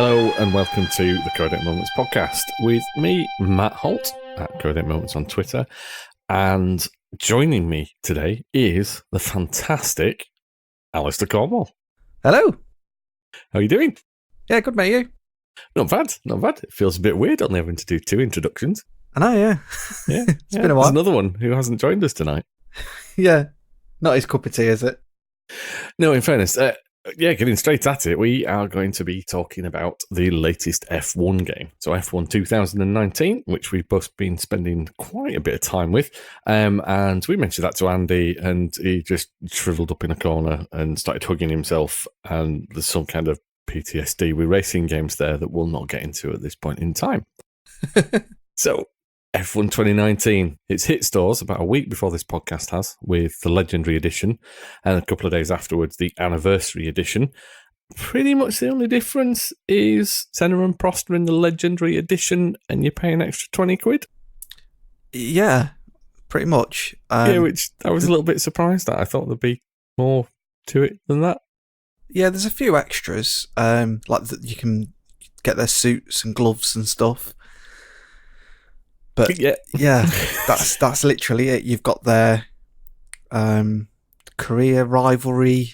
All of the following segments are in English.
Hello and welcome to the Codec Moments podcast with me, Matt Holt, at Codec Moments on Twitter. And joining me today is the fantastic Alistair Cornwall. Hello. How are you doing? Yeah, good, mate. You? Not bad, not bad. It feels a bit weird only having to do two introductions. I know, yeah. Yeah, It's been a while. There's another one who hasn't joined us tonight. Yeah. Not his cup of tea, is it? No, in fairness, getting straight at it, we are going to be talking about the latest F1 game. So F1 2019, which we've both been spending quite a bit of time with. And we mentioned that to Andy, and he just shriveled up in a corner and started hugging himself. And there's some kind of PTSD with racing games there that we'll not get into at this point in time. So F1 2019, it's hit stores about a week before this podcast has, with the Legendary Edition, and a couple of days afterwards, the Anniversary Edition. Pretty much the only difference is Senna and Prost are in the Legendary Edition, and you pay an extra 20 quid. Yeah, pretty much. Which I was a little bit surprised at. I thought there'd be more to it than that. Yeah, there's a few extras, like that you can get their suits and gloves and stuff. But yeah, that's literally it. You've got their career rivalry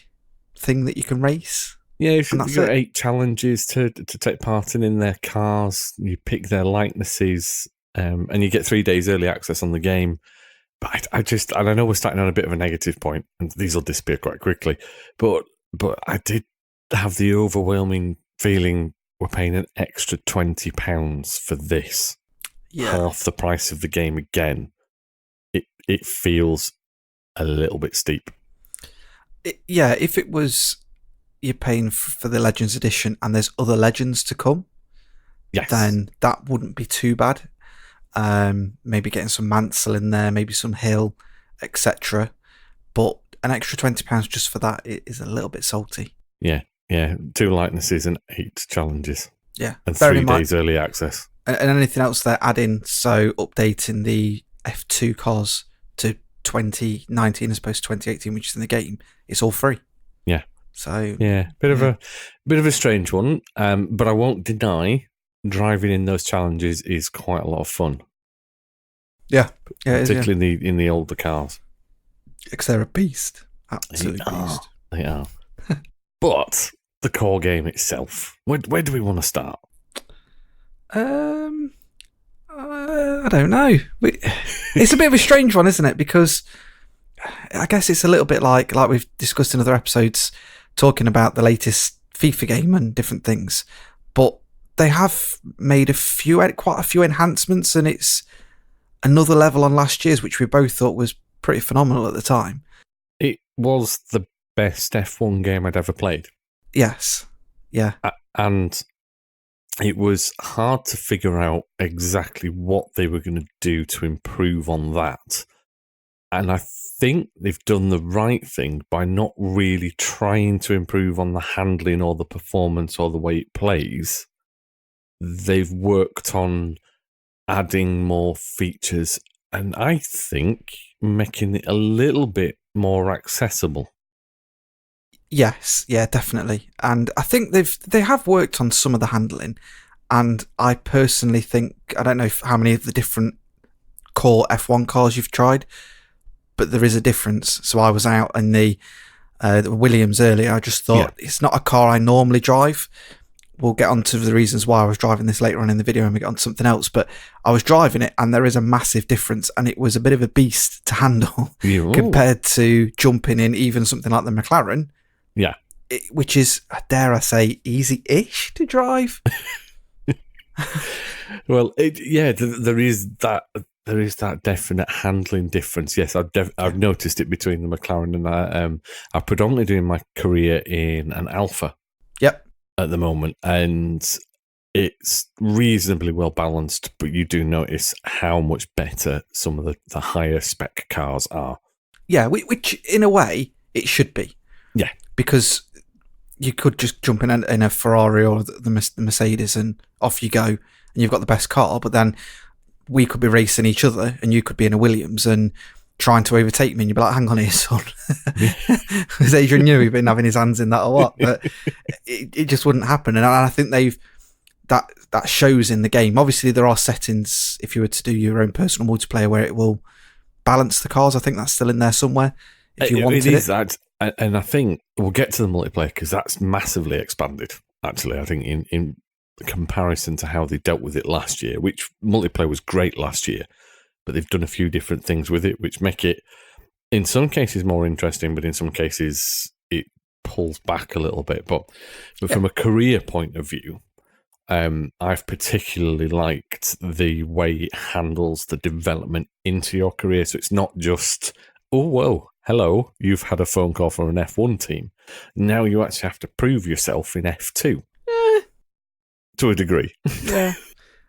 thing that you can race. Yeah, you've got 8 challenges to take part in their cars. You pick their likenesses, and you get 3 days early access on the game. But I know we're starting on a bit of a negative point, and these will disappear quite quickly. But I did have the overwhelming feeling we're paying an extra £20 for this. Yeah. Half the price of the game again. It feels a little bit steep. If it was you're paying for the Legends Edition and there's other Legends to come, yes, then that wouldn't be too bad. Maybe getting some Mansell in there, maybe some Hill, etc. But an extra £20 just for that is a little bit salty. Yeah. 2 likenesses and 8 challenges. Yeah. And 3 days early access. And anything else they're adding, so updating the F2 cars to 2019 as opposed to 2018, which is in the game, it's all free. Yeah. So bit of a strange one. But I won't deny driving in those challenges is quite a lot of fun. Yeah. Particularly in the older cars. Because they're a beast. Absolute beast. They are. But the core game itself, where do we want to start? I don't know. It's a bit of a strange one, isn't it? Because I guess it's a little bit like we've discussed in other episodes, talking about the latest FIFA game and different things. But they have made quite a few enhancements, and it's another level on last year's, which we both thought was pretty phenomenal at the time. It was the best F1 game I'd ever played. Yes. Yeah. And it was hard to figure out exactly what they were going to do to improve on that. And I think they've done the right thing by not really trying to improve on the handling or the performance or the way it plays. They've worked on adding more features and I think making it a little bit more accessible. Yes, yeah, definitely. And I think they have worked on some of the handling, and I personally think, I don't know how many of the different core F1 cars you've tried, but there is a difference. So I was out in the Williams earlier. I just thought, It's not a car I normally drive. We'll get on to the reasons why I was driving this later on in the video and we get on to something else, but I was driving it and there is a massive difference, and it was a bit of a beast to handle compared to jumping in even something like the McLaren. Yeah. Which is, dare I say, easy-ish to drive. Well, there is that definite handling difference. Yes, I've noticed it between the McLaren and I'm predominantly doing my career in an Alpha. Yep. At the moment, and it's reasonably well balanced, but you do notice how much better some of the higher spec cars are. Yeah, which in a way it should be. Yeah. Because you could just jump in a Ferrari or the Mercedes and off you go, and you've got the best car, but then we could be racing each other and you could be in a Williams and trying to overtake me, and you'd be like, hang on here, son. Because Adrian knew he'd been having his hands in that a lot, but it just wouldn't happen. And I think they've that shows in the game. Obviously, there are settings if you were to do your own personal multiplayer where it will balance the cars. I think that's still in there somewhere if you wanted it. It is that, and I think we'll get to the multiplayer because that's massively expanded. Actually, I think in comparison to how they dealt with it last year, which multiplayer was great last year, but they've done a few different things with it, which make it in some cases more interesting, but in some cases it pulls back a little bit. But from a career point of view, I've particularly liked the way it handles the development into your career. So it's not just, oh, whoa, hello, you've had a phone call from an F1 team. Now you actually have to prove yourself in F2. To a degree. Yeah.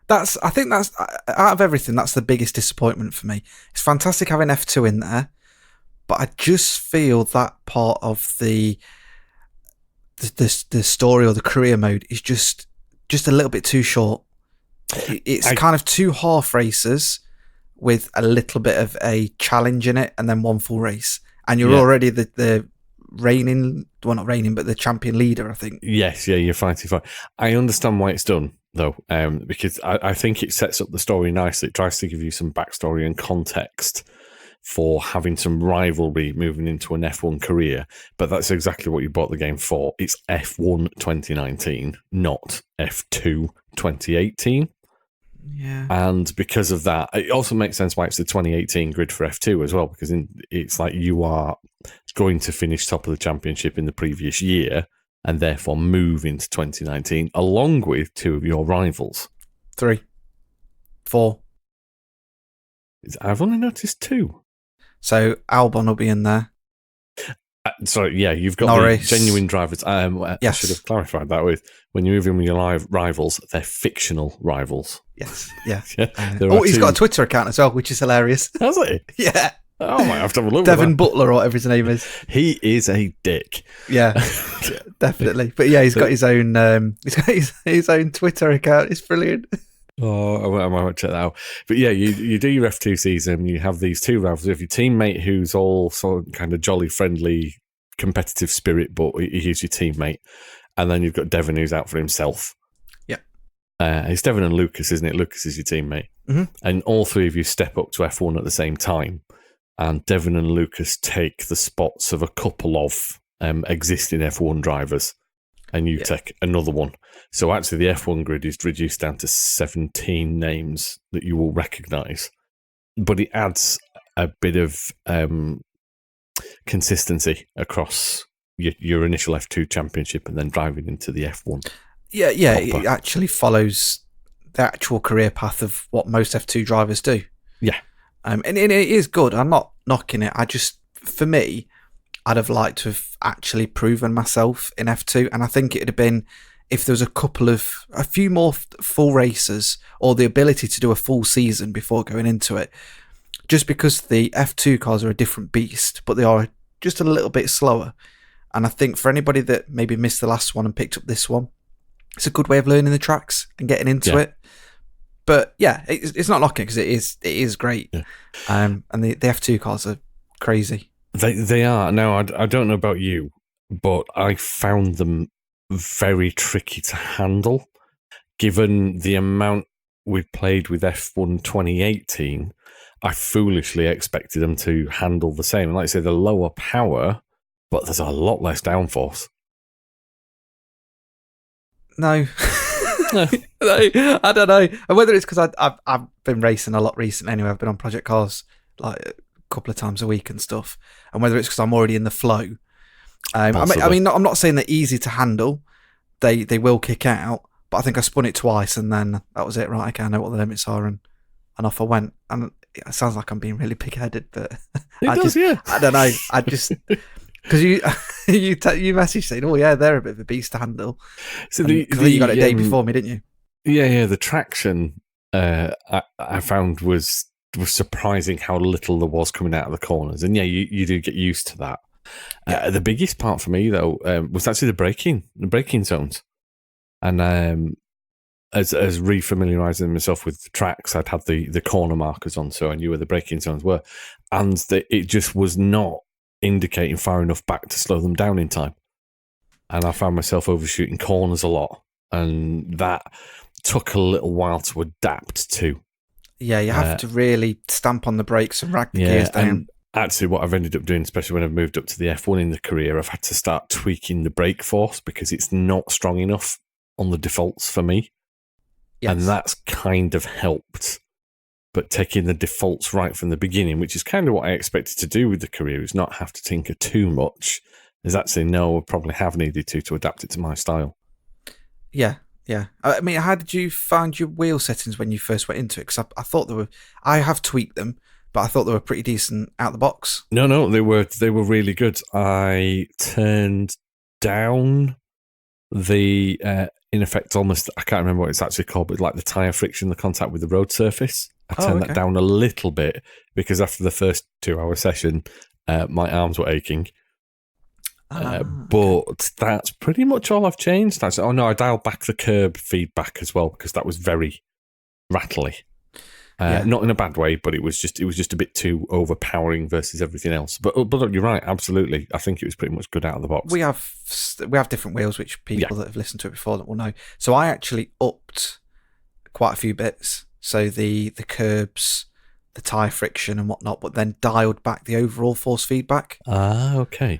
I think that's, out of everything, that's the biggest disappointment for me. It's fantastic having F2 in there, but I just feel that part of the story or the career mode is just a little bit too short. It's kind of two half races with a little bit of a challenge in it and then one full race. And you're already the reigning, well, not reigning, but the champion leader, I think. Yes, yeah, you're fighting for. I understand why it's done, though, because I think it sets up the story nicely. It tries to give you some backstory and context for having some rivalry moving into an F1 career, but that's exactly what you bought the game for. It's F1 2019, not F2 2018. Yeah. And because of that, it also makes sense why it's the 2018 grid for F2 as well, because it's like you are going to finish top of the championship in the previous year and therefore move into 2019 along with two of your rivals. 3, 4. I've only noticed 2. So Albon will be in there. Sorry, yeah, you've got Norris. The genuine drivers. Yes. I should have clarified that with when you move in with your rivals, they're fictional rivals. Yes, yeah. He's got a Twitter account as well, which is hilarious. Has he? Yeah. Oh, I might have to have a look. Devin Butler or whatever his name is. He is a dick. Yeah, definitely. But yeah, he's got his own. He's got his own Twitter account. It's brilliant. Oh, I might check that out. But yeah, you do your F2 season. You have these two rivals. You have your teammate who's all sort of kind of jolly, friendly, competitive spirit, but he's your teammate. And then you've got Devin who's out for himself. Yeah. It's Devin and Lucas, isn't it? Lucas is your teammate. Mm-hmm. And all three of you step up to F1 at the same time. And Devin and Lucas take the spots of a couple of existing F1 drivers. And you take another one. So actually the F1 grid is reduced down to 17 names that you will recognise. But it adds a bit of consistency across your initial F2 championship and then driving into the F1. Yeah, it actually follows the actual career path of what most F2 drivers do. Yeah. And it is good. I'm not knocking it. For me, I'd have liked to have actually proven myself in F2. And I think it'd have been if there was a few more full races or the ability to do a full season before going into it. Just because the F2 cars are a different beast, but they are just a little bit slower. And I think for anybody that maybe missed the last one and picked up this one, it's a good way of learning the tracks and getting into it. But yeah, it's not knocking because it is great. Yeah. And the F2 cars are crazy. They are. Now, I don't know about you, but I found them very tricky to handle. Given the amount we've played with F1 2018, I foolishly expected them to handle the same. And like I say, the lower power, but there's a lot less downforce. No. No, I don't know. And whether it's because I've been racing a lot recently anyway. I've been on Project Cars like a couple of times a week and stuff. And whether it's because I'm already in the flow. I mean, I'm not saying they're easy to handle. They will kick out. But I think I spun it twice and then that was it. Right, okay, I know what the limits are and off I went. And it sounds like I'm being really pig-headed, but I don't know. I just... Because you messaged saying, "Oh yeah, they're a bit of a beast to handle." So you got it a day before me, didn't you? Yeah. The traction I found was surprising how little there was coming out of the corners, and you do get used to that. Yeah. The biggest part for me though was actually the braking zones, and as refamiliarising myself with the tracks, I'd had the corner markers on, so I knew where the braking zones were, and it just was not indicating far enough back to slow them down in time. And I found myself overshooting corners a lot. And that took a little while to adapt to. Yeah, you have to really stamp on the brakes and rag the gears down. And actually, what I've ended up doing, especially when I've moved up to the F1 in the career, I've had to start tweaking the brake force because it's not strong enough on the defaults for me. Yes. And that's kind of helped. But taking the defaults right from the beginning, which is kind of what I expected to do with the career, is not have to tinker too much, is actually I probably have needed to adapt it to my style. Yeah. I mean, how did you find your wheel settings when you first went into it? Because I thought I have tweaked them, but I thought they were pretty decent out the box. No, they were really good. I turned down the in effect almost, I can't remember what it's actually called, but like the tyre friction, the contact with the road surface. I turned that down a little bit because after the first 2-hour session, my arms were aching. But that's pretty much all I've changed. I dialed back the curb feedback as well because that was very rattly. Not in a bad way, but it was just a bit too overpowering versus everything else. But you're right, absolutely. I think it was pretty much good out of the box. We have different wheels, which people that have listened to it before that will know. So I actually upped quite a few bits. So the curbs, the tyre friction and whatnot, but then dialed back the overall force feedback. Okay.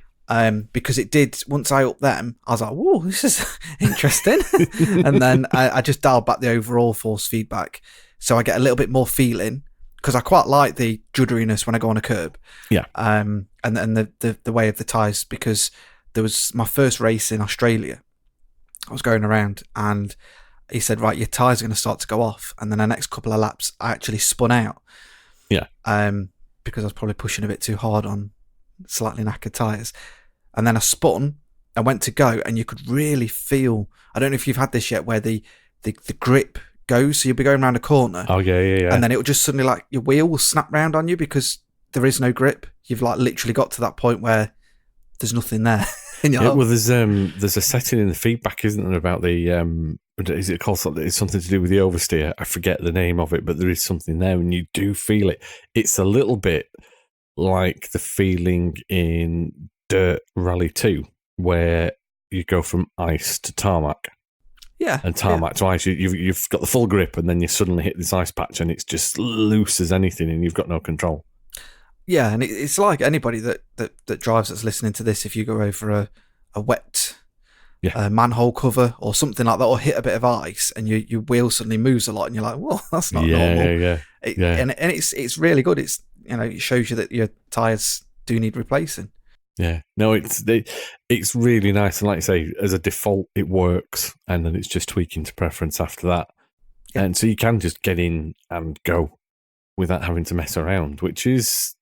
Because it did, once I upped them, I was like, whoa, this is interesting. And then I just dialed back the overall force feedback. So I get a little bit more feeling, because I quite like the judderiness when I go on a curb. Yeah. And the way of the tyres, because there was my first race in Australia. I was going around and he said, right, your tyres are going to start to go off. And then the next couple of laps, I actually spun out. Yeah. Because I was probably pushing a bit too hard on slightly knackered tyres. And then I spun, I went to go, and you could really feel, I don't know if you've had this yet, where the grip goes. So you'll be going around a corner. Oh, yeah. And then it will just suddenly, like, your wheel will snap round on you because there is no grip. You've, like, literally got to that point where there's nothing there. Well, there's a setting in the feedback, isn't there, about the is it called something? It's something to do with the oversteer. I forget the name of it, but there is something there, and you do feel it. It's a little bit like the feeling in Dirt Rally 2, where you go from ice to tarmac. Yeah, and tarmac to ice. You've got the full grip, and then you suddenly hit this ice patch, and it's just loose as anything, and you've got no control. Yeah, and it's like anybody that drives that's listening to this, if you go over a wet manhole cover or something like that, or hit a bit of ice, and your wheel suddenly moves a lot, and you're like, "Well, that's not normal." Yeah. And it's really good. It's, it shows you that your tyres do need replacing. Yeah, no, it's really nice, and like you say, as a default, it works, and then it's just tweaking to preference after that, and so you can just get in and go without having to mess around, which is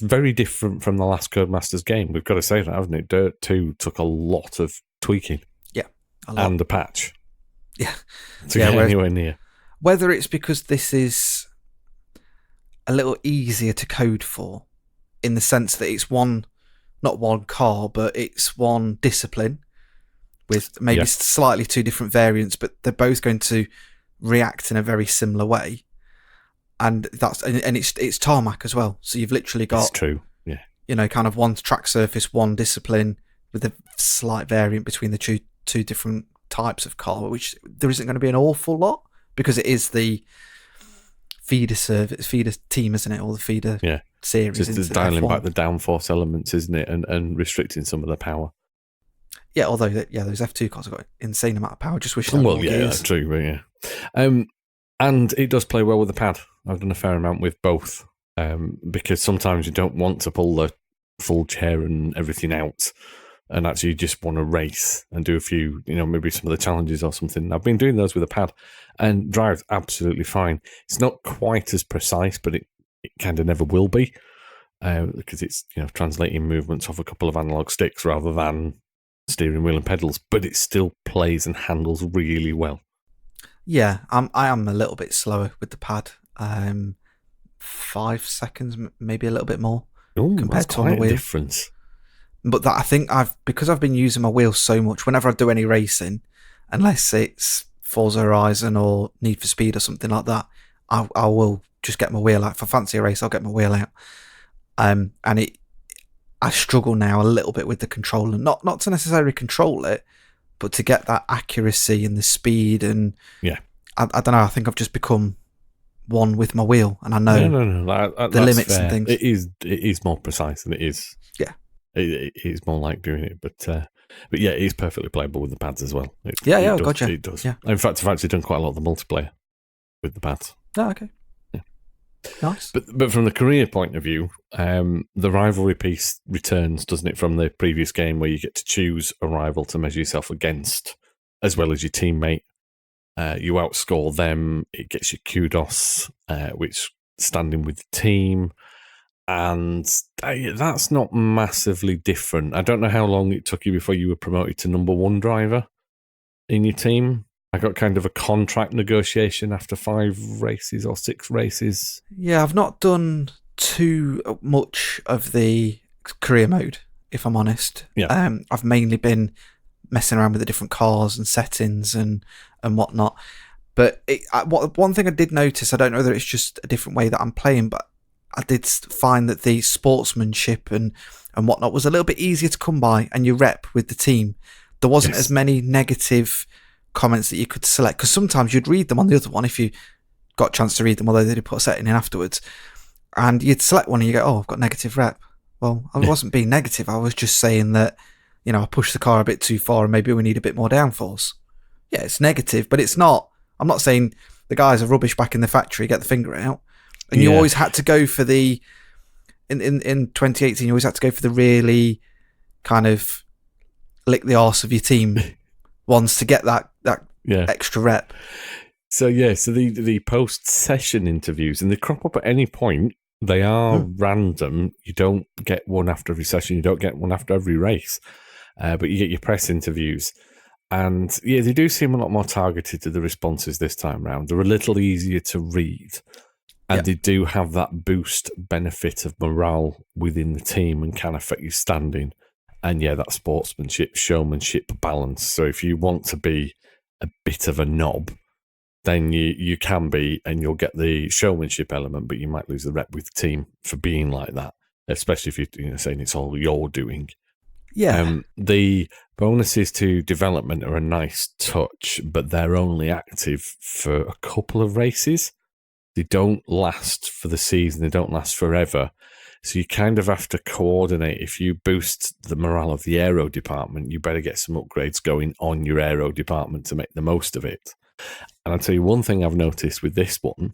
very different from the last Codemasters game. We've got to say that, haven't it? Dirt 2 took a lot of tweaking, and a patch, to get anywhere near. Whether it's because this is a little easier to code for, in the sense that it's not one car, but it's one discipline with maybe slightly two different variants, but they're both going to react in a very similar way. And it's tarmac as well. So you've literally got, it's true. Yeah. Kind of one track surface, one discipline, with a slight variant between the two different types of car, which there isn't going to be an awful lot, because it is the feeder team, isn't it? Or the feeder series. Just dialing back the downforce elements, isn't it? And restricting some of the power. Yeah, although those F2 cars have got an insane amount of power. Just wish they had more gears. That's true, but and it does play well with the pad. I've done a fair amount with both, because sometimes you don't want to pull the full chair and everything out, and actually you just want to race and do a few, maybe some of the challenges or something. I've been doing those with a pad, and drives absolutely fine. It's not quite as precise, but it kind of never will be, because it's translating movements off a couple of analog sticks rather than steering wheel and pedals, but it still plays and handles really well. Yeah, I am a little bit slower with the pad. 5 seconds, maybe a little bit more. Ooh, compared that's to on the quite a wheel. difference. But that, I think because I've been using my wheels so much, whenever I do any racing, unless it's Forza Horizon or Need for Speed or something like that, I will just get my wheel out. If I fancy a race, I'll get my wheel out. And I struggle now a little bit with the controller, not to necessarily control it, but to get that accuracy and the speed and I don't know. I think I've just become one with my wheel, and I know no. the That's limits fair. and things. It is more precise than it is. Yeah. It is more like doing it, but yeah, it is perfectly playable with the pads as well. It does, gotcha. It does. Yeah. In fact, I've actually done quite a lot of the multiplayer with the pads. Oh, okay. Yeah. Nice. But from the career point of view, the rivalry piece returns, doesn't it, from the previous game where you get to choose a rival to measure yourself against, as well as your teammate. You outscore them, it gets you kudos, which standing with the team. And that's not massively different. I don't know how long it took you before you were promoted to number one driver in your team. I got kind of a contract negotiation after 5 races or 6 races. Yeah, I've not done too much of the career mode, if I'm honest. Yeah. I've mainly been messing around with the different cars and settings and whatnot. But one thing I did notice, I don't know whether it's just a different way that I'm playing, but I did find that the sportsmanship and whatnot was a little bit easier to come by, and your rep with the team. There wasn't as many negative comments that you could select, because sometimes you'd read them on the other one if you got a chance to read them, although they did put a setting in afterwards, and you'd select one and you go, oh, I've got negative rep. Well, I wasn't being negative. I was just saying that, I pushed the car a bit too far and maybe we need a bit more downforce. Yeah, it's negative, but it's not. I'm not saying the guys are rubbish back in the factory, get the finger out. And you always had to go for in 2018, you always had to go for the really kind of lick the arse of your team ones to get that extra rep. So the post-session interviews, and they crop up at any point. They are random. You don't get one after every session. You don't get one after every race. But you get your press interviews. And they do seem a lot more targeted to the responses this time round. They're a little easier to read. And they do have that boost benefit of morale within the team and can affect your standing. And that sportsmanship, showmanship balance. So if you want to be a bit of a knob, then you can be, and you'll get the showmanship element, but you might lose the rep with the team for being like that, especially if you're saying it's all you're doing. Yeah. The bonuses to development are a nice touch, but they're only active for a couple of races. They don't last for the season. They don't last forever. So you kind of have to coordinate. If you boost the morale of the aero department, you better get some upgrades going on your aero department to make the most of it. And I'll tell you one thing I've noticed with this one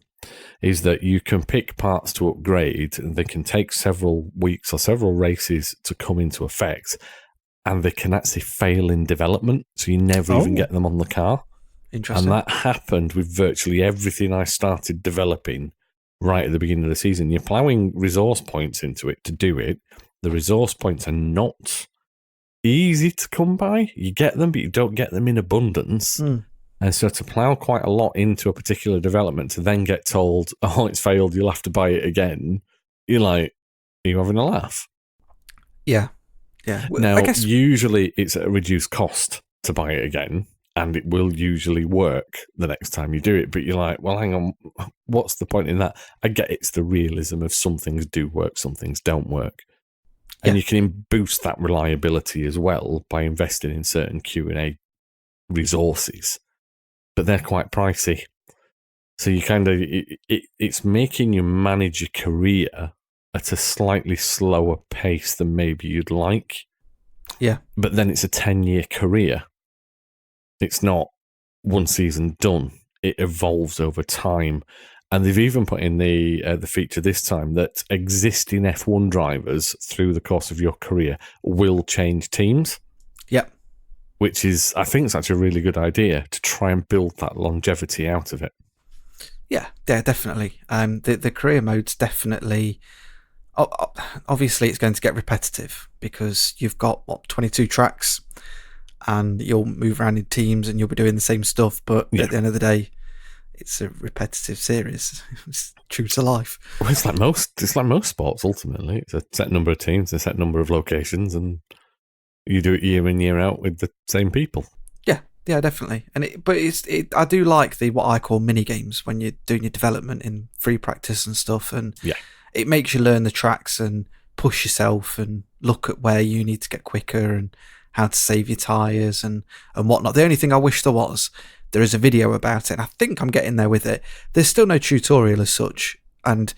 is that you can pick parts to upgrade, and they can take several weeks or several races to come into effect, and they can actually fail in development. So you never even get them on the car. Interesting. And that happened with virtually everything I started developing right at the beginning of the season. You're ploughing resource points into it to do it. The resource points are not easy to come by. You get them, but you don't get them in abundance. And so to plough quite a lot into a particular development to then get told, oh, it's failed, you'll have to buy it again, you're like, are you having a laugh? Yeah. Yeah. Now, I guess usually it's at a reduced cost to buy it again, and it will usually work the next time you do it. But you're like, well, hang on, what's the point in that? I get it's the realism of some things do work, some things don't work. And you can boost that reliability as well by investing in certain Q&A resources. But they're quite pricey. So you kind of, it's making you manage your career at a slightly slower pace than maybe you'd like. Yeah. But then it's a 10-year career. It's not one season done. It evolves over time. And they've even put in the feature this time that existing F1 drivers through the course of your career will change teams. Yep. Which is, I think, such a really good idea to try and build that longevity out of it. Yeah, definitely. The career mode's definitely... Obviously, it's going to get repetitive because you've got, 22 tracks and you'll move around in teams and you'll be doing the same stuff. But at the end of the day, it's a repetitive series. It's true to life. Well, it's like most sports, ultimately. It's a set number of teams, a set number of locations, and you do it year in, year out with the same people. Yeah, definitely. I do like the what I call mini games when you're doing your development in free practice and stuff, and it makes you learn the tracks and push yourself and look at where you need to get quicker and how to save your tyres and whatnot. The only thing I wish there was there is a video about it, and I think I'm getting there with it. There's still no tutorial as such, and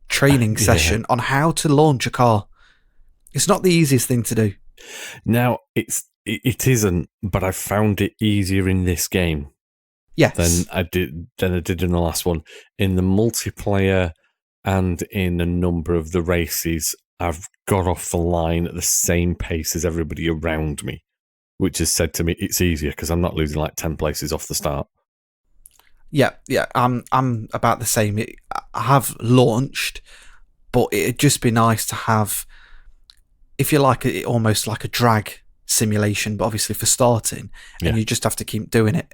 training session on how to launch a car. It's not the easiest thing to do. Now, it isn't, but I found it easier in this game. Yes. Than I did in the last one. In the multiplayer and in a number of the races, I've got off the line at the same pace as everybody around me, which has said to me it's easier because I'm not losing like 10 places off the start. Yeah. I'm about the same. I have launched, but it'd just be nice to have, if you like, almost like a drag simulation, but obviously for starting, and you just have to keep doing it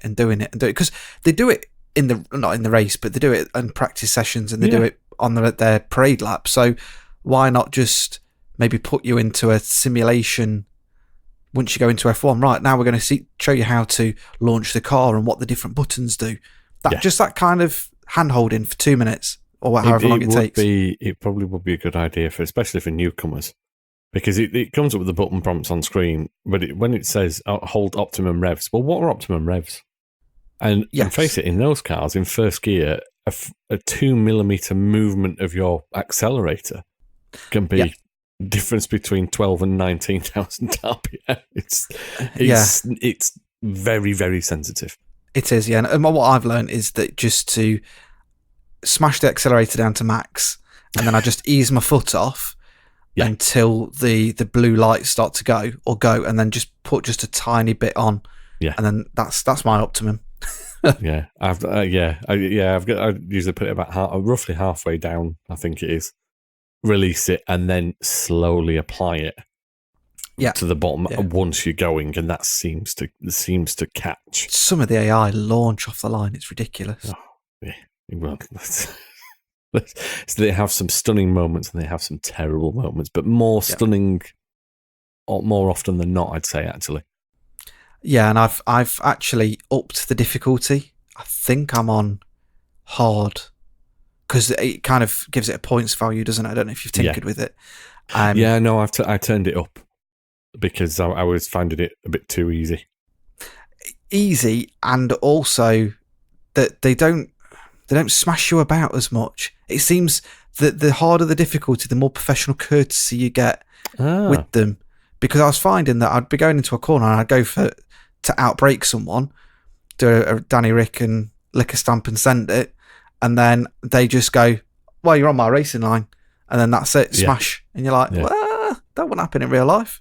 because they do it not in the race, but they do it in practice sessions, and they do it on their parade lap. So why not just maybe put you into a simulation once you go into F1? Right, now we're going to show you how to launch the car and what the different buttons do. Just that kind of hand holding for 2 minutes or however long it takes. It probably would be a good idea especially for newcomers. Because it comes up with the button prompts on screen, but when it says hold optimum revs, well, what are optimum revs? And face it, in those cars, in first gear, a 2 millimeter movement of your accelerator can be difference between 12 and 19,000 RPM. It's very, very sensitive. It is, yeah. And what I've learned is that just to smash the accelerator down to max, and then I just ease my foot off. Until the blue lights start to go, and then just put just a tiny bit on, and then that's my optimum. I've usually put it about roughly halfway down. I think it is. Release it and then slowly apply it. To the bottom once you're going, and that seems to catch. Some of the AI launch off the line. It's ridiculous. Well, so they have some stunning moments and they have some terrible moments, but more stunning, or more often than not, I'd say, actually. Yeah, and I've actually upped the difficulty. I think I'm on hard because it kind of gives it a points value, doesn't it? I don't know if you've tinkered with it. No, I turned it up because I was finding it a bit too easy. Easy, and also that they don't smash you about as much. It seems that the harder the difficulty, the more professional courtesy you get with them. Because I was finding that I'd be going into a corner and I'd go to outbrake someone, do a Danny Rick and lick a stamp and send it, and then they just go, well, you're on my racing line. And then that's it, smash. And you're like, well, that wouldn't happen in real life.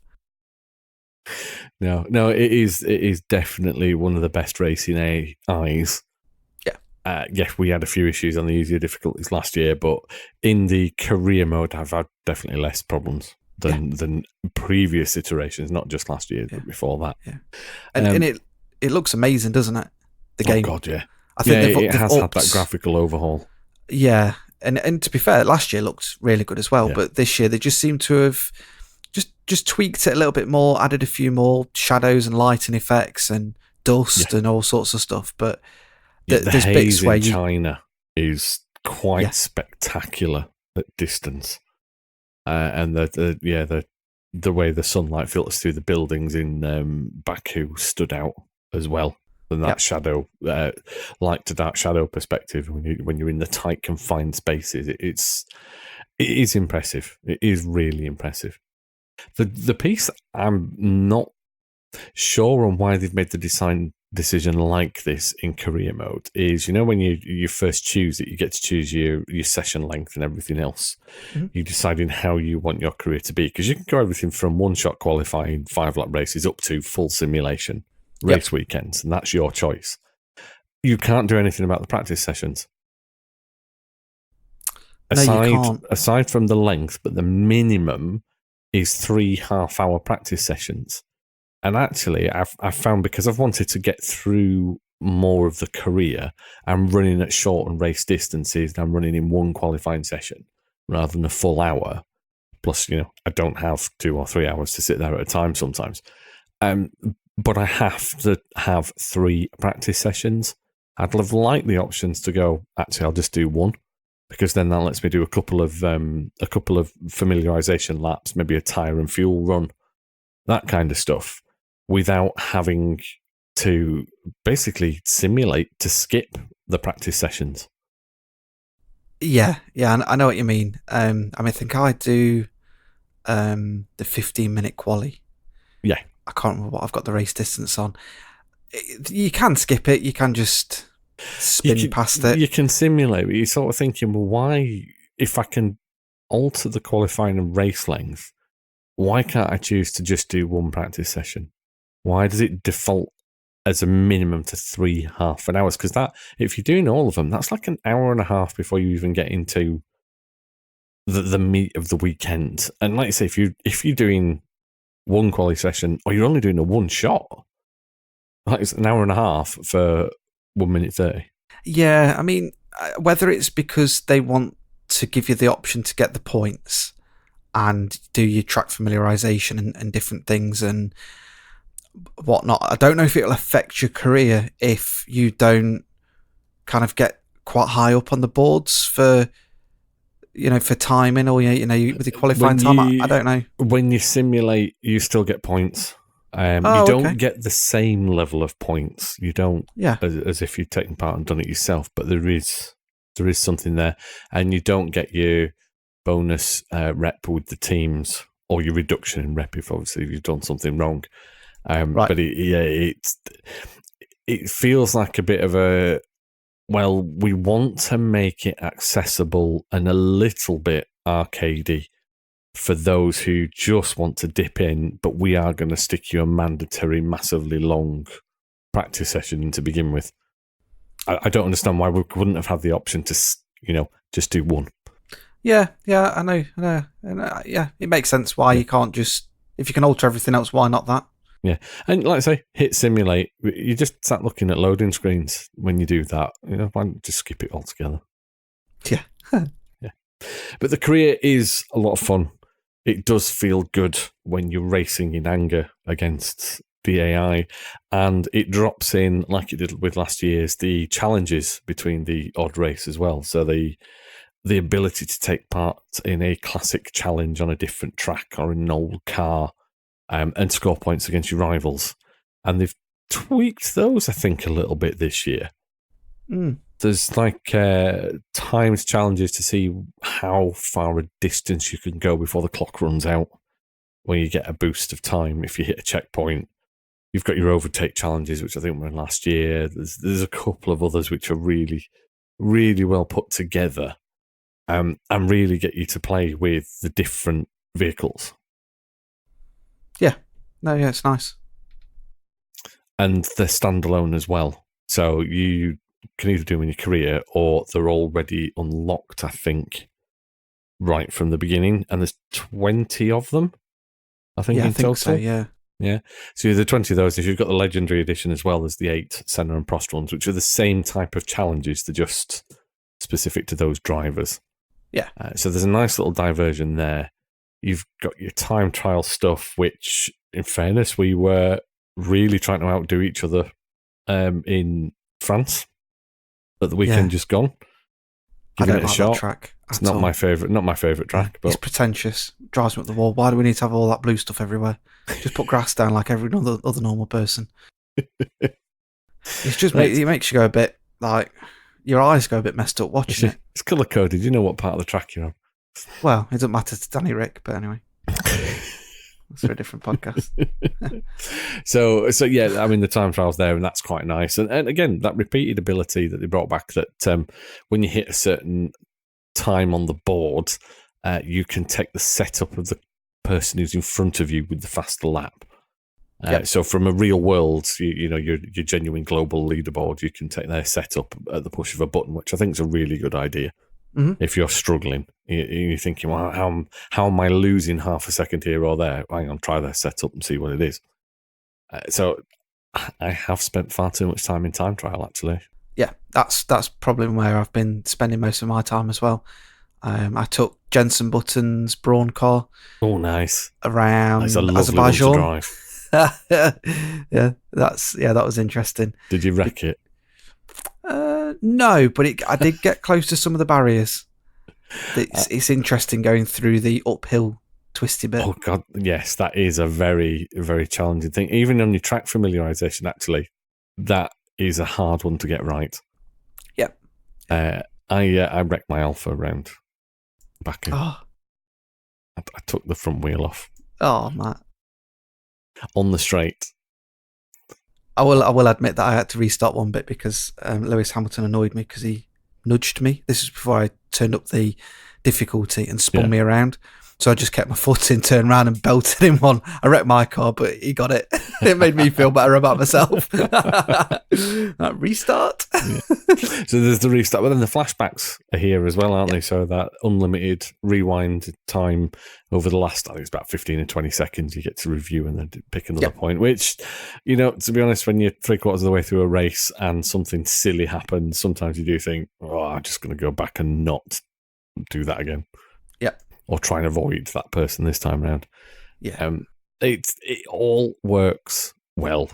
No, it is definitely one of the best racing AIs. We had a few issues on the easier difficulties last year, but in the career mode, I've had definitely less problems than previous iterations, not just last year, but before that. Yeah. And it looks amazing, doesn't it? The game. Oh, God, yeah. I think it has had that graphical overhaul. Yeah. And to be fair, last year looked really good as well, but this year they just seem to have just tweaked it a little bit more, added a few more shadows and lighting effects and dust and all sorts of stuff, but the haze in China is quite spectacular at distance, and the way the sunlight filters through the buildings in Baku stood out as well. And that shadow, light to dark shadow perspective, when you're in the tight confined spaces, it is impressive. It is really impressive. The piece I'm not sure on why they've made the decision like this in career mode is, when you first choose it, you get to choose your session length and everything else. Mm-hmm. You're deciding how you want your career to be, because you can go everything from one-shot qualifying 5-lap races up to full simulation race weekends, and that's your choice. You can't do anything about the practice sessions. Aside from the length, but the minimum is 3 half-hour practice sessions. And actually, I've found, because I've wanted to get through more of the career, I'm running at short and race distances, and I'm running in one qualifying session rather than a full hour. Plus, I don't have 2 or 3 hours to sit there at a time sometimes. But I have to have 3 practice sessions. I'd have liked the options to go, actually, I'll just do 1, because then that lets me do a couple of familiarization laps, maybe a tire and fuel run, that kind of stuff, without having to basically simulate to skip the practice sessions. Yeah, I know what you mean. I think I do the 15-minute quali. Yeah. I can't remember what I've got the race distance on. You can skip it. You can just spin past it. You can simulate, but you're sort of thinking, well, why, if I can alter the qualifying and race length, why can't I choose to just do one practice session? Why does it default as a minimum to 3.5 hours? Because that, if you're doing all of them, that's like an hour and a half before you even get into the meat of the weekend. And like you say, if you're doing one quali session, or you're only doing a one shot, like it's an hour and a half for 1 minute 30. Yeah, I mean, whether it's because they want to give you the option to get the points and do your track familiarization and different things and whatnot, I don't know if it'll affect your career if you don't kind of get quite high up on the boards for timing, or with the qualifying time. I don't know. When you simulate, you still get points. You don't get the same level of points. You don't, as if you've taken part and done it yourself. But there is something there, and you don't get your bonus rep with the teams or your reduction in rep if you've done something wrong. Right. But it feels like a bit of a, well, we want to make it accessible and a little bit arcadey for those who just want to dip in, but we are going to stick you a mandatory, massively long practice session to begin with. I don't understand why we wouldn't have had the option to, just do one. Yeah, I know. And, it makes sense why you can't just, if you can alter everything else, why not that? Yeah, and like I say, hit simulate. You just sat looking at loading screens when you do that. Why not just skip it altogether? Yeah. Yeah. But the career is a lot of fun. It does feel good when you're racing in anger against the AI, and it drops in, like it did with last year's, the challenges between the odd race as well. So the ability to take part in a classic challenge on a different track or an old car, and score points against your rivals. And they've tweaked those, I think, a little bit this year. There's like times challenges to see how far a distance you can go before the clock runs out, where you get a boost of time if you hit a checkpoint. You've got your overtake challenges, which I think were in last year. There's a couple of others which are really, really well put together, and really get you to play with the different vehicles. Yeah. No, yeah, it's nice. And they're standalone as well. So you can either do them in your career, or they're already unlocked, I think, right from the beginning. And there's 20 of them, I think, in total. So, yeah. Yeah. So the 20 of those, if you've got the Legendary Edition as well as the 8 Senna and Prost ones, which are the same type of challenges, they're just specific to those drivers. Yeah. So there's a nice little diversion there. You've got your time trial stuff, which, in fairness, we were really trying to outdo each other in France at the weekend just gone. Giving it a shot. That track. It's not my favourite track. But it's pretentious. It drives me up the wall. Why do we need to have all that blue stuff everywhere? Just put grass down like every other normal person. It's just it makes you go a bit, like, your eyes go a bit messed up watching it. It's colour coded. You know what part of the track you're on. Well, it doesn't matter to Danny Rick, but anyway. That's for a different podcast. So yeah, I mean, the time trial's there, and that's quite nice. And again, that repeated ability that they brought back, that when you hit a certain time on the board, you can take the setup of the person who's in front of you with the faster lap. So from a real world, your genuine global leaderboard, you can take their setup at the push of a button, which I think is a really good idea. Mm-hmm. If you're struggling, you're thinking, well, how am I losing half a second here or there? Hang on, try their setup and see what it is. So I have spent far too much time in time trial, actually. Yeah, that's probably where I've been spending most of my time as well. I took Jenson Button's Brawn car. Oh, nice. Around That's a lovely Azerbaijan. One to drive. that was interesting. Did you wreck it? No, but I did get close to some of the barriers. It's interesting going through the uphill twisty bit. Oh God, yes, that is a very, very challenging thing. Even on your track familiarization, actually, that is a hard one to get right. Yep. I wrecked my Alpha round back in. Oh, I took the front wheel off Matt. on the straight. I will admit that I had to restart one bit because Lewis Hamilton annoyed me because he nudged me. This is before I turned up the difficulty and spun me around. So I just kept my foot in, turned around and belted him on. I wrecked my car, but he got it. It made me feel better about myself. That restart. So there's the restart, but then the flashbacks are here as well, aren't they? So that unlimited rewind time over the last, I think it's about 15 or 20 seconds, you get to review and then pick another point, which, to be honest, when you're 3/4 of the way through a race and something silly happens, sometimes you do think, I'm just going to go back and not do that again. Yep. Or try and avoid that person this time around. Yeah. It all works well.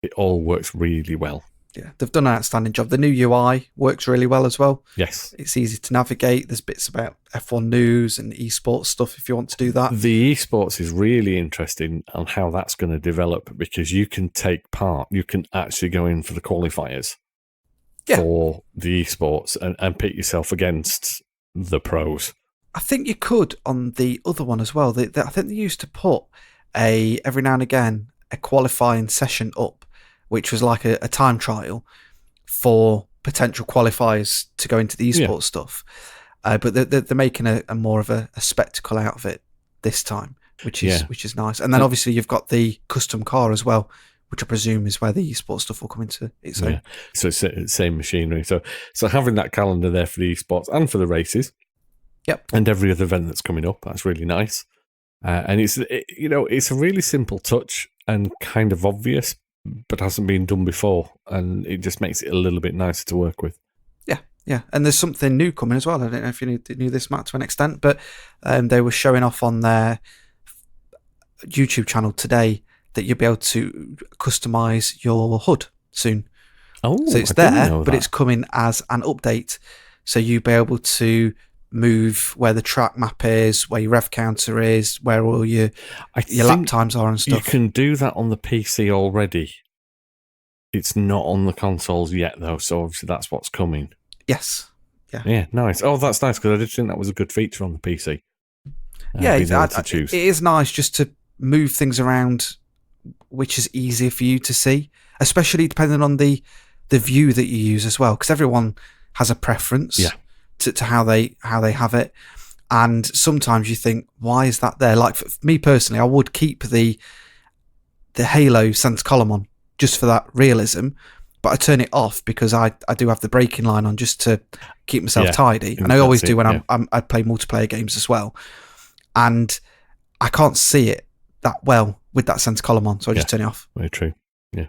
It all works really well. Yeah, they've done an outstanding job. The new UI works really well as well. Yes. It's easy to navigate. There's bits about F1 news and esports stuff if you want to do that. The esports is really interesting on how that's going to develop because you can take part. You can actually go in for the qualifiers for the esports and pit yourself against the pros. I think you could on the other one as well. I think they used to put every now and again a qualifying session up, which was like a time trial for potential qualifiers to go into the esports stuff. But they're making a more of a spectacle out of it this time, which is nice. And then obviously you've got the custom car as well, which I presume is where the esports stuff will come into its own. So it's the same machinery. So having that calendar there for the esports and for the races. Yep. And every other event that's coming up, that's really nice. And it's a really simple touch and kind of obvious, but hasn't been done before, and it just makes it a little bit nicer to work with. Yeah. And there's something new coming as well. I don't know if you knew this, Matt, to an extent, but they were showing off on their YouTube channel today that you'll be able to customize your HUD soon. Oh, so it's there, but it's coming as an update. So you'll be able to move where the track map is, where your rev counter is, where all your lap times are and stuff. You can do that on the PC already. It's not on the consoles yet, though, so obviously that's what's coming. Yes. Yeah, nice. Oh, that's nice, because I did think that was a good feature on the PC. It is nice just to move things around, which is easier for you to see, especially depending on the view that you use as well, because everyone has a preference. Yeah. To how they have it, and sometimes you think, why is that there? Like for me personally, I would keep the Halo center column on just for that realism, but I turn it off because I do have the braking line on just to keep myself tidy, and I always do when I play multiplayer games as well, and I can't see it that well with that center column on, so I just turn it off. Very true. Yeah.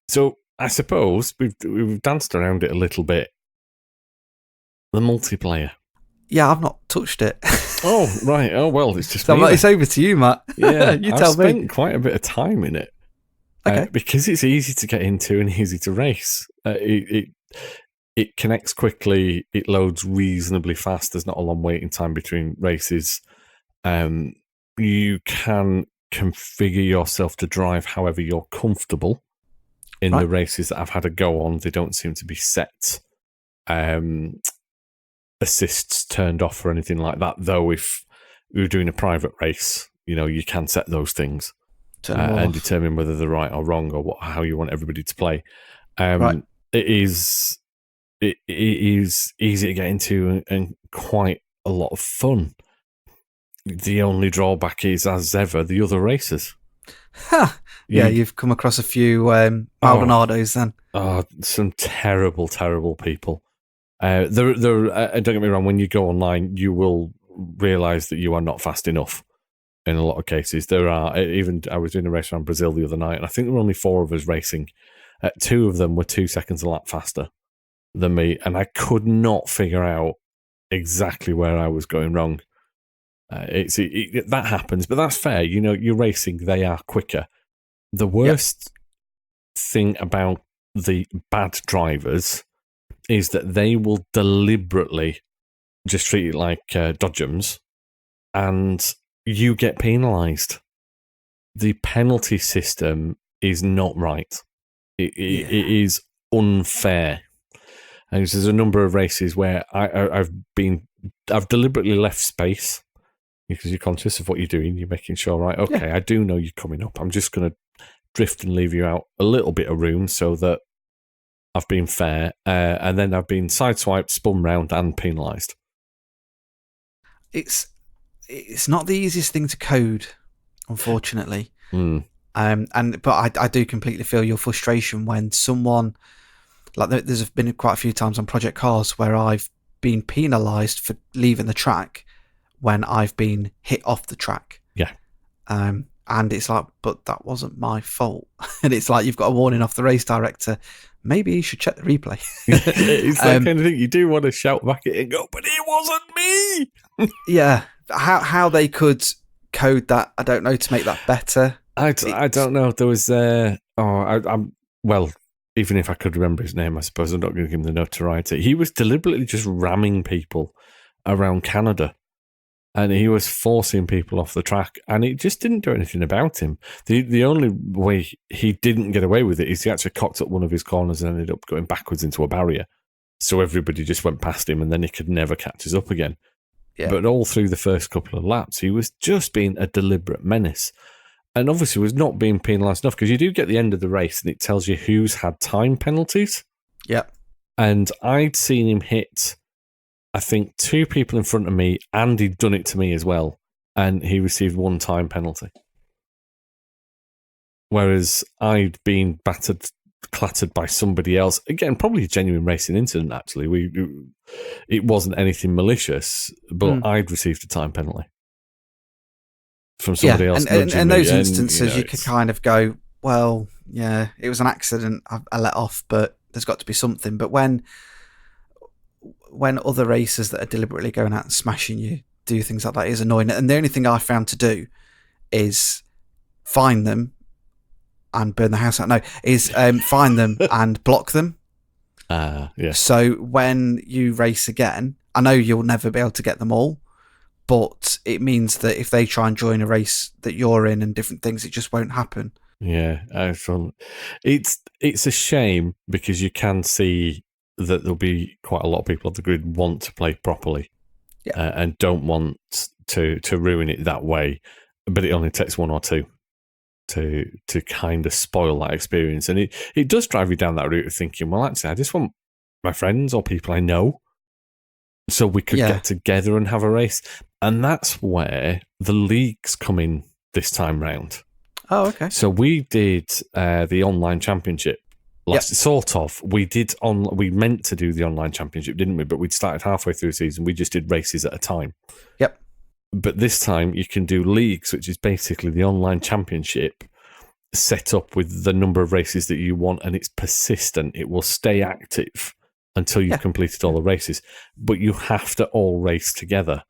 So I suppose we've danced around it a little bit. The multiplayer. Yeah, I've not touched it. Oh, right. Oh, well, it's just it's over to you, Matt. Yeah, you tell me. I've spent quite a bit of time in it. Okay. Because it's easy to get into and easy to race. It connects quickly. It loads reasonably fast. There's not a long waiting time between races. You can configure yourself to drive however you're comfortable in the races that I've had a go on. They don't seem to be set assists turned off or anything like that, though if you're doing a private race, you can set those things and determine whether they're right or wrong or how you want everybody to play. It is easy to get into and quite a lot of fun. The only drawback is, as ever, the other races. Yeah, you've come across a few Maldonados then. Oh, some terrible, terrible people. Don't get me wrong, when you go online, you will realise that you are not fast enough in a lot of cases. There are, I was doing a race around Brazil the other night, and I think there were only 4 of us racing. 2 of them were 2 seconds a lap faster than me, and I could not figure out exactly where I was going wrong. That happens, but that's fair. You're racing, they are quicker. The worst thing about the bad drivers is that they will deliberately just treat it like dodgems, and you get penalised. The penalty system is not right. It is unfair. And there's a number of races where I've deliberately left space because you're conscious of what you're doing. You're making sure, right, okay, I do know you're coming up. I'm just going to drift and leave you out a little bit of room so that I've been fair. And then I've been sideswiped, spun round, and penalised. It's not the easiest thing to code, unfortunately. But I do completely feel your frustration when someone, like there's been quite a few times on Project Cars where I've been penalised for leaving the track when I've been hit off the track. Yeah. And it's like, but that wasn't my fault. And it's like, you've got a warning off the race director. Maybe you should check the replay. It's that kind of thing. You do want to shout back at it and go, but it wasn't me. Yeah. How they could code that, I don't know, to make that better. I don't know. There was, well, even if I could remember his name, I suppose I'm not going to give him the notoriety. He was deliberately just ramming people around Canada. And he was forcing people off the track, and it just didn't do anything about him. The only way he didn't get away with it is he actually cocked up one of his corners and ended up going backwards into a barrier. So everybody just went past him, and then he could never catch us up again. Yeah. But all through the first couple of laps, he was just being a deliberate menace. And obviously was not being penalised enough, because you do get the end of the race, and it tells you who's had time penalties. Yep. And I'd seen him hit, I think, 2 people in front of me, and he'd done it to me as well, and he received 1 time penalty. Whereas I'd been clattered by somebody else. Again, probably a genuine racing incident, actually. It wasn't anything malicious, but I'd received a time penalty from somebody else. And in those instances, you could kind of go, well, yeah, it was an accident, I let off, but there's got to be something. But when other racers that are deliberately going out and smashing you do things like that, is annoying. And the only thing I found to do is find them and burn the house out. No, is find them and block them. Yeah. So when you race again, I know you'll never be able to get them all, but it means that if they try and join a race that you're in and different things, it just won't happen. Yeah, it's a shame, because you can see that there'll be quite a lot of people on the grid want to play properly, and don't want to ruin it that way. But it only takes 1 or 2 to kind of spoil that experience, and it does drive you down that route of thinking, well, actually, I just want my friends or people I know, so we could get together and have a race. And that's where the leagues come in this time round. Oh, okay. So we did the online championship. Sort of. We meant to do the online championship, didn't we? But we'd started halfway through the season. We just did races at a time. Yep. But this time you can do leagues, which is basically the online championship set up with the number of races that you want, and it's persistent. It will stay active until you've completed all the races. But you have to all race together.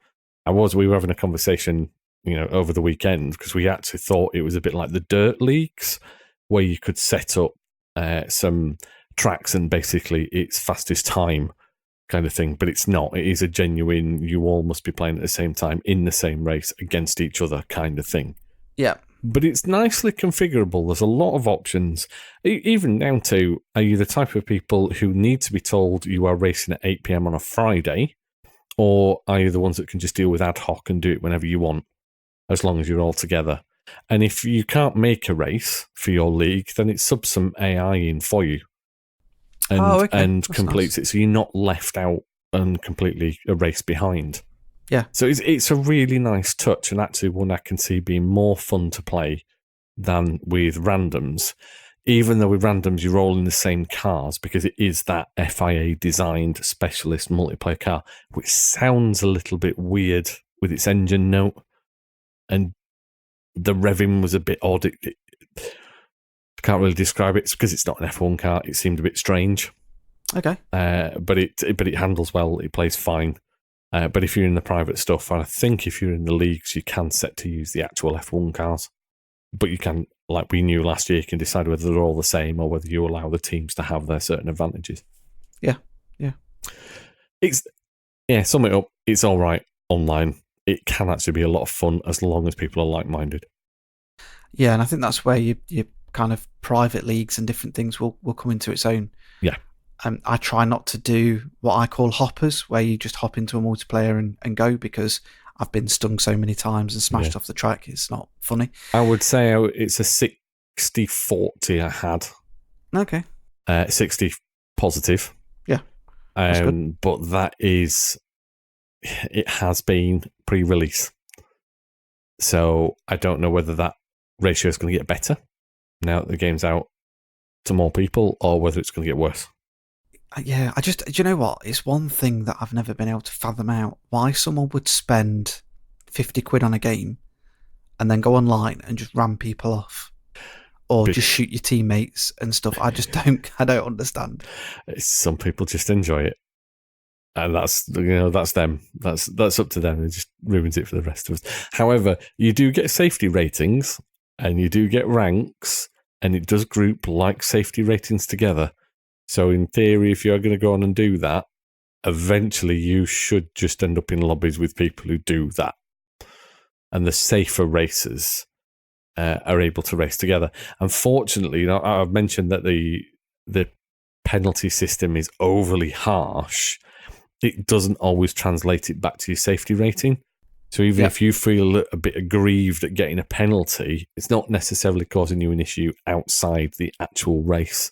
We were having a conversation, over the weekend, because we actually thought it was a bit like the dirt leagues, where you could set up some tracks and basically it's fastest time kind of thing, but it's not. It is a genuine, you all must be playing at the same time in the same race against each other kind of thing. Yeah. But it's nicely configurable. There's a lot of options, even down to, are you the type of people who need to be told you are racing at 8 p.m. on a Friday, or are you the ones that can just deal with ad hoc and do it whenever you want, as long as you're all together? And if you can't make a race for your league, then it subs some AI in for you and completes it. So you're not left out and completely a race behind. Yeah. So it's a really nice touch, and actually one I can see being more fun to play than with randoms. Even though with randoms you're all in the same cars, because it is that FIA designed specialist multiplayer car, which sounds a little bit weird with its engine note, and the revving was a bit odd. I can't really describe it. It's because it's not an F1 car. It seemed a bit strange. Okay. But it handles well. It plays fine. But if you're in the private stuff, and I think if you're in the leagues, you can set to use the actual F1 cars. But you can, like we knew last year, you can decide whether they're all the same or whether you allow the teams to have their certain advantages. Yeah. Sum it up, it's all right online. It can actually be a lot of fun as long as people are like-minded. Yeah, and I think that's where you kind of private leagues and different things will come into its own. Yeah. I try not to do what I call hoppers, where you just hop into a multiplayer and go, because I've been stung so many times and smashed off the track. It's not funny. I would say it's a 60-40 I had. Okay. 60 positive. Yeah. That's good. But that is, it has been pre-release. So I don't know whether that ratio is going to get better now that the game's out to more people, or whether it's going to get worse. Yeah, do you know what? It's one thing that I've never been able to fathom out. Why someone would spend 50 quid on a game and then go online and just ram people off, or just shoot your teammates and stuff. I don't understand. Some people just enjoy it. And that's them. That's up to them. It just ruins it for the rest of us. However, you do get safety ratings and you do get ranks, and it does group like safety ratings together. So in theory, if you're going to go on and do that, eventually you should just end up in lobbies with people who do that. And the safer racers are able to race together. Unfortunately, I've mentioned that the penalty system is overly harsh. It doesn't always translate it back to your safety rating. So even if you feel a bit aggrieved at getting a penalty, it's not necessarily causing you an issue outside the actual race.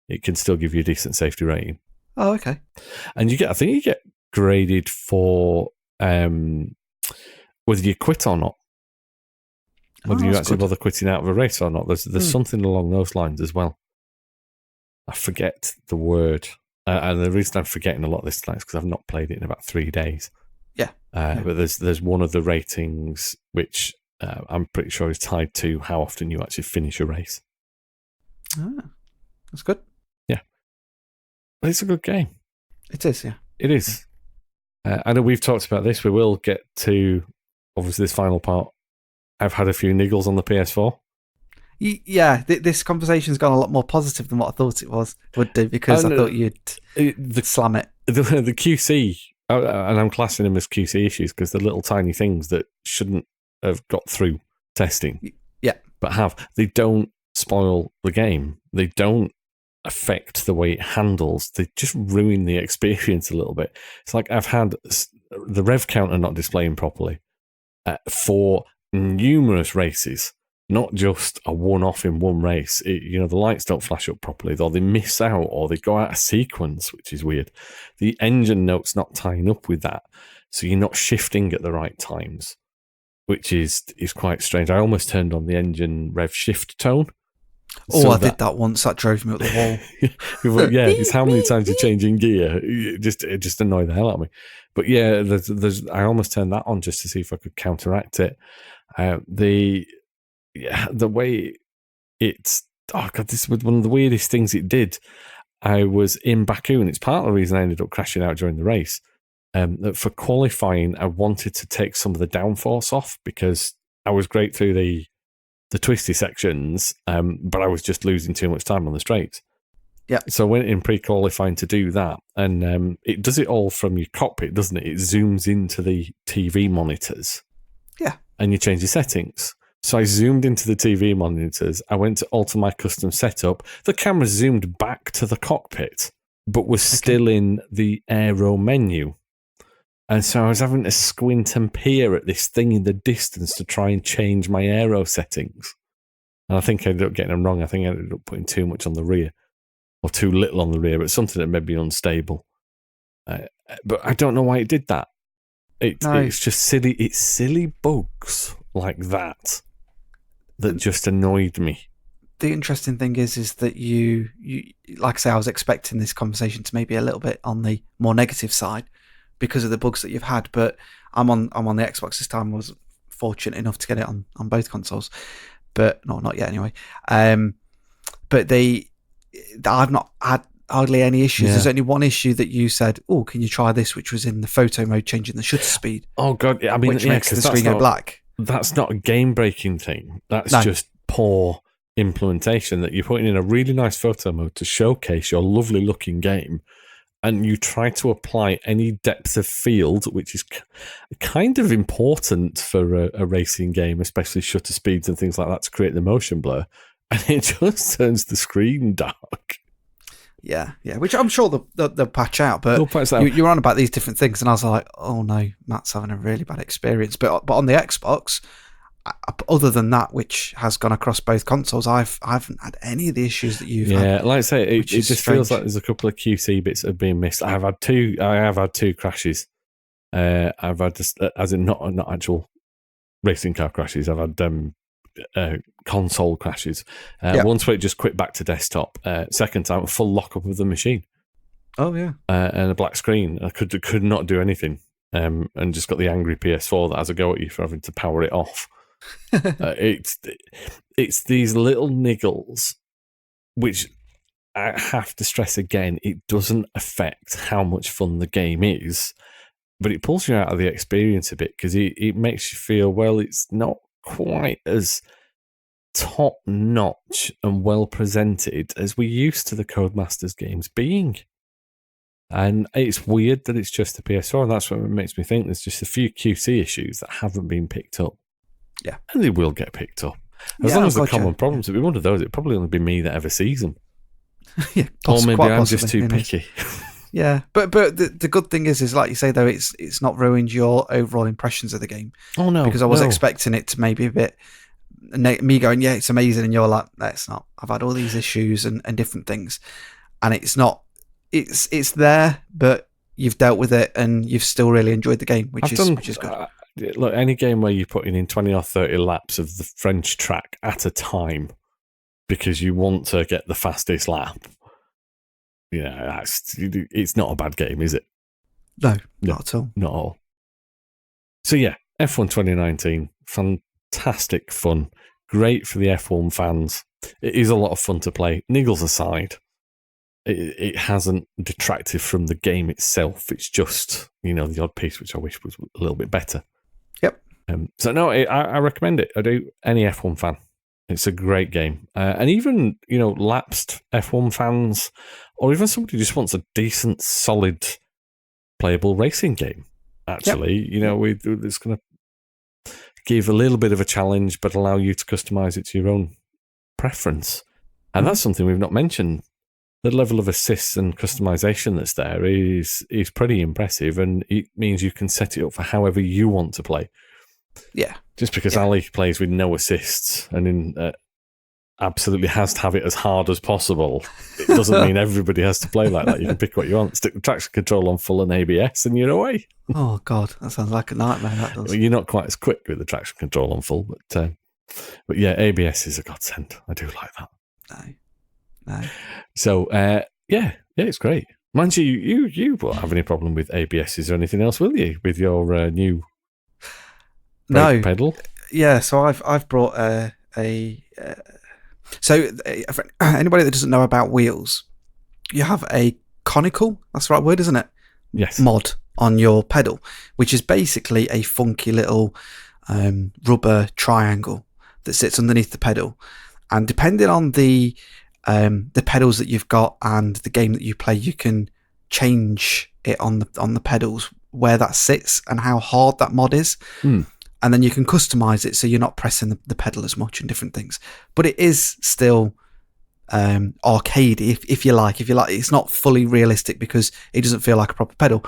It can still give you a decent safety rating. Oh, okay. And I think you get graded for whether you quit or not. Whether you actually bother quitting out of a race or not. There's something along those lines as well. I forget the word. And the reason I'm forgetting a lot of this tonight is because I've not played it in about 3 days. Yeah. But there's one of the ratings which I'm pretty sure is tied to how often you actually finish a race. That's good. Yeah. But it's a good game. It is, yeah. It is. I know we've talked about this. We will get to, obviously, this final part. I've had a few niggles on the PS4. Yeah, this conversation's gone a lot more positive than what I thought it would do, because I thought you'd slam it. The QC, and I'm classing them as QC issues because they're little tiny things that shouldn't have got through testing. Yeah. But they don't spoil the game. They don't affect the way it handles. They just ruin the experience a little bit. It's like I've had the rev counter not displaying properly for numerous races, not just a one-off in one race. The lights don't flash up properly, or they miss out, or they go out of sequence, which is weird. The engine note's not tying up with that, so you're not shifting at the right times, which is quite strange. I almost turned on the engine rev shift tone. Oh, I did that once. That drove me up the wall. Yeah, it's how many times you're changing gear. It just annoyed the hell out of me. But yeah, I almost turned that on just to see if I could counteract it. The way it's... Oh, God, this was one of the weirdest things it did. I was in Baku, and it's part of the reason I ended up crashing out during the race. That for qualifying, I wanted to take some of the downforce off because I was great through the twisty sections, but I was just losing too much time on the straights. Yeah. So I went in pre-qualifying to do that, and it does it all from your cockpit, doesn't it? It zooms into the TV monitors. Yeah. And you change your settings. So I zoomed into the TV monitors. I went to alter my custom setup. The camera zoomed back to the cockpit, but was still in the aero menu. And so I was having to squint and peer at this thing in the distance to try and change my aero settings. And I think I ended up getting them wrong. I think I ended up putting too much on the rear, or too little on the rear, but something that made me unstable. But I don't know why it did that. It's just silly. It's silly bugs like that just annoyed me. The interesting thing is that you like I say, I was expecting this conversation to maybe a little bit on the more negative side because of the bugs that you've had, but I'm on the Xbox this time. I was fortunate enough to get it on both consoles, but not yet anyway. But I've not had hardly any issues. Yeah. There's only one issue that you said, "Oh, can you try this?" Which was in the photo mode, changing the shutter speed. Oh God, I mean, which makes the screen go black. That's not a game-breaking thing. That's just poor implementation. That you're putting in a really nice photo mode to showcase your lovely-looking game, and you try to apply any depth of field, which is kind of important for a racing game, especially shutter speeds and things like that, to create the motion blur. and it just turns the screen dark. Yeah, which I'm sure they'll patch out. But you're on about these different things, and I was like, oh no, Matt's having a really bad experience. But on the Xbox, other than that, which has gone across both consoles, I haven't had any of the issues that you've had. Yeah, like I say, it just feels like there's a couple of QC bits that have been missed. I have had two crashes. I've had just, as in not actual racing car crashes. I've had console crashes. Once where it just quit back to desktop. Second time, a full lockup of the machine. Oh yeah, and a black screen. I could not do anything. And just got the angry PS4 that has a go at you for having to power it off. It's these little niggles, which I have to stress again, it doesn't affect how much fun the game is, but it pulls you out of the experience a bit because it makes you feel, well, it's not quite as top notch and well presented as we're used to the Codemasters games being. And it's weird that it's just the PS4, and that's what makes me think there's just a few QC issues that haven't been picked up. Yeah. And they will get picked up. As long as they're common problems, it'd be one of those, it'd probably only be me that ever sees them. Yeah, or maybe I'm just too picky. Yeah, but the good thing is like you say though, it's not ruined your overall impressions of the game. Oh no, because I was expecting it to maybe a bit me going, yeah, it's amazing, and you're like, no, it's not. I've had all these issues and different things, and it's not. It's there, but you've dealt with it and you've still really enjoyed the game, which is good. Look, any game where you're putting in 20 or 30 laps of the French track at a time because you want to get the fastest lap, it's not a bad game, is it? No, not at all. Not at all. So yeah, F1 2019, fantastic fun. Great for the F1 fans. It is a lot of fun to play. Niggles aside, it hasn't detracted from the game itself. It's just, the odd piece which I wish was a little bit better. Yep. So no, I recommend it. I do. Any F1 fan. It's a great game. And even, lapsed F1 fans, or even somebody who just wants a decent, solid, playable racing game, actually, it's going to give a little bit of a challenge, but allow you to customize it to your own preference. And that's something we've not mentioned. The level of assists and customization that's there is pretty impressive, and it means you can set it up for however you want to play. Yeah. Just because Ali plays with no assists and absolutely has to have it as hard as possible, it doesn't mean everybody has to play like that. You can pick what you want. Stick the traction control on full and ABS, and you're away. Oh, God. That sounds like a nightmare, that does. Well, you're not quite as quick with the traction control on full, but yeah, ABS is a godsend. I do like that. No. So, it's great. Mind you won't have any problem with ABS or anything else, will you, with your new brake pedal? Yeah, so I've brought so for anybody that doesn't know about wheels, you have a conical, that's the right word, isn't it? Yes. Mod on your pedal, which is basically a funky little rubber triangle that sits underneath the pedal, and depending on the pedals that you've got and the game that you play, you can change it on the pedals where that sits and how hard that mod is. And then you can customize it so you're not pressing the pedal as much and different things. But it is still arcadey, if you like. It's not fully realistic because it doesn't feel like a proper pedal.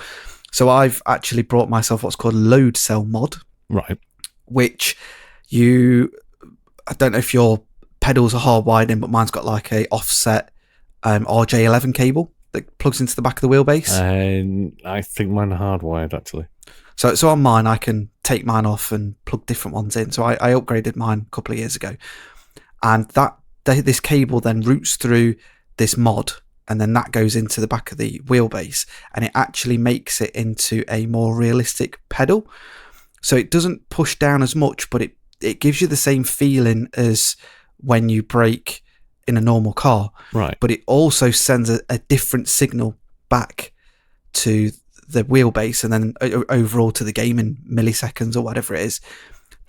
So I've actually brought myself what's called a load cell mod. Right. Which I don't know if your pedals are hardwired in, but mine's got like a offset RJ11 cable that plugs into the back of the wheelbase. And I think mine are hardwired, actually. So on mine, I can take mine off and plug different ones in. So I upgraded mine a couple of years ago. And this cable then routes through this mod, and then that goes into the back of the wheelbase, and it actually makes it into a more realistic pedal. So it doesn't push down as much, but it gives you the same feeling as when you brake in a normal car. Right. But it also sends a different signal back to the wheelbase and then overall to the game in milliseconds or whatever it is,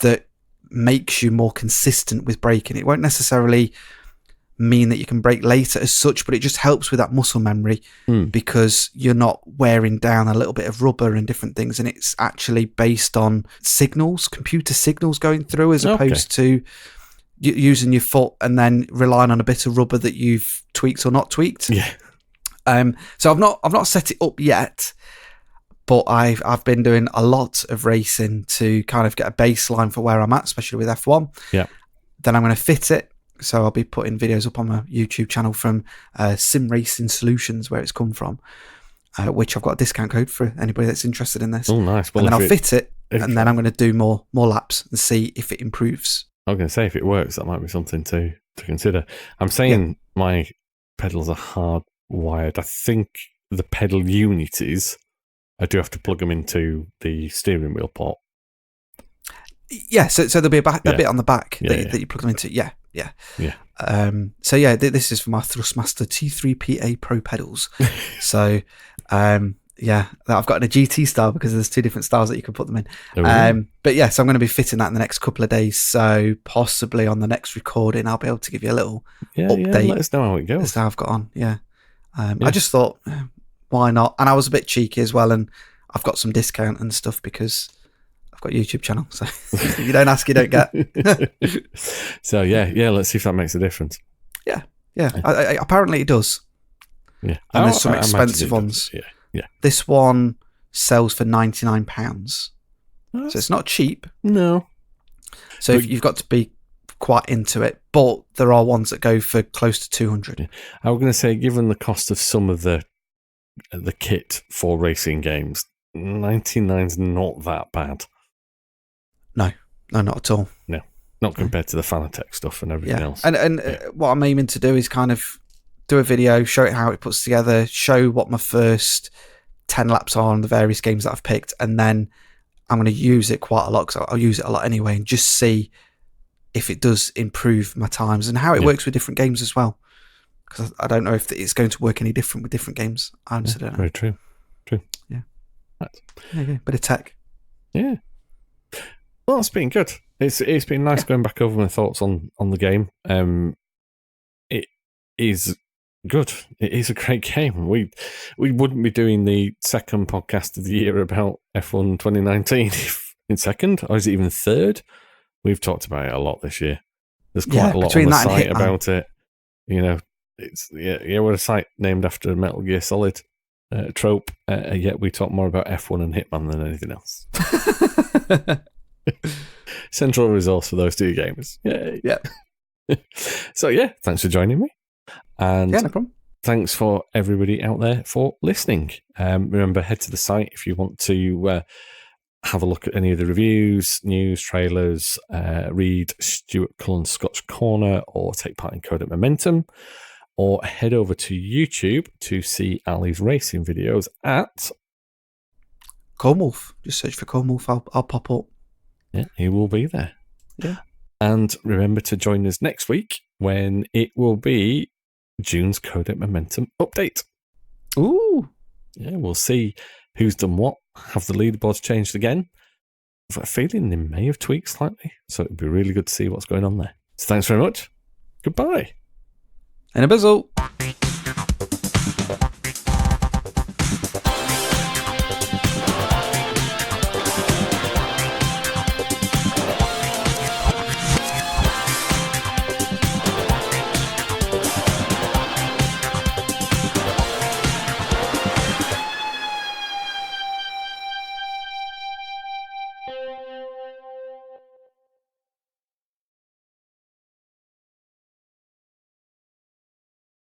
that makes you more consistent with braking. It won't necessarily mean that you can brake later as such, but it just helps with that muscle memory because you're not wearing down a little bit of rubber and different things, and it's actually based on signals, computer signals going through, as opposed to using your foot and then relying on a bit of rubber that you've tweaked or not tweaked. Yeah. So I've not set it up yet, but I've been doing a lot of racing to kind of get a baseline for where I'm at, especially with F1. Yeah. Then I'm going to fit it. So I'll be putting videos up on my YouTube channel from Sim Racing Solutions, where it's come from, which I've got a discount code for anybody that's interested in this. Oh, nice. Well, and then I'll fit it, and then I'm going to do more laps and see if it improves. I was going to say, if it works, that might be something to consider. I'm saying my pedals are hardwired. I think the pedal unit I do have to plug them into the steering wheel port. Yeah, so there'll be a bit on the back that you plug them into. Yeah. So this is for my Thrustmaster T3PA Pro pedals. So I've got in a GT style because there's two different styles that you can put them in. But yes, I'm going to be fitting that in the next couple of days. So possibly on the next recording, I'll be able to give you a little update. Let us know how it goes. That's how I've got on. I just thought, why not? And I was a bit cheeky as well, and I've got some discount and stuff because I've got a YouTube channel. So you don't ask, you don't get. So let's see if that makes a difference. Yeah. Apparently it does. Yeah, and there's some expensive ones. Yeah. This one sells for £99, so it's not cheap. No. So you've got to be quite into it, but there are ones that go for close to 200. Yeah. I was going to say, given the cost of some of the kit for racing games, 99's not that bad. No, not at all. No, not compared to the Fanatec stuff and everything else. And what I'm aiming to do is kind of do a video, show it how it puts together, show what my first 10 laps are on the various games that I've picked, and then I'm going to use it quite a lot because I'll use it a lot anyway, and just see if it does improve my times and how it works with different games as well. Because I don't know if it's going to work any different with different games. I honestly don't know. Very true. Yeah. Right. Bit of tech. Yeah. Well, it's been good. It's been nice going back over my thoughts on the game. It is good. It is a great game. We wouldn't be doing the second podcast of the year about F1 2019 if in second, or is it even third? We've talked about it a lot this year. There's quite a lot on the site about it. You know, we're a site named after a Metal Gear Solid trope, yet we talk more about F1 and Hitman than anything else. Central resource for those two games. Yeah. So thanks for joining me. And no problem. Thanks for everybody out there for listening. Remember, head to the site if you want to have a look at any of the reviews, news, trailers, read Stuart Cullen's Scotch Corner, or take part in Code at Momentum, or head over to YouTube to see Ali's racing videos at Cornwolf. Just search for Cornwolf. I'll pop up. Yeah, he will be there. Yeah. And remember to join us next week when it will be June's Code at Momentum update. Ooh. Yeah, we'll see who's done what. Have the leaderboards changed again? I've got a feeling they may have tweaked slightly, so it'd be really good to see what's going on there. So thanks very much. Goodbye. In a bizzle.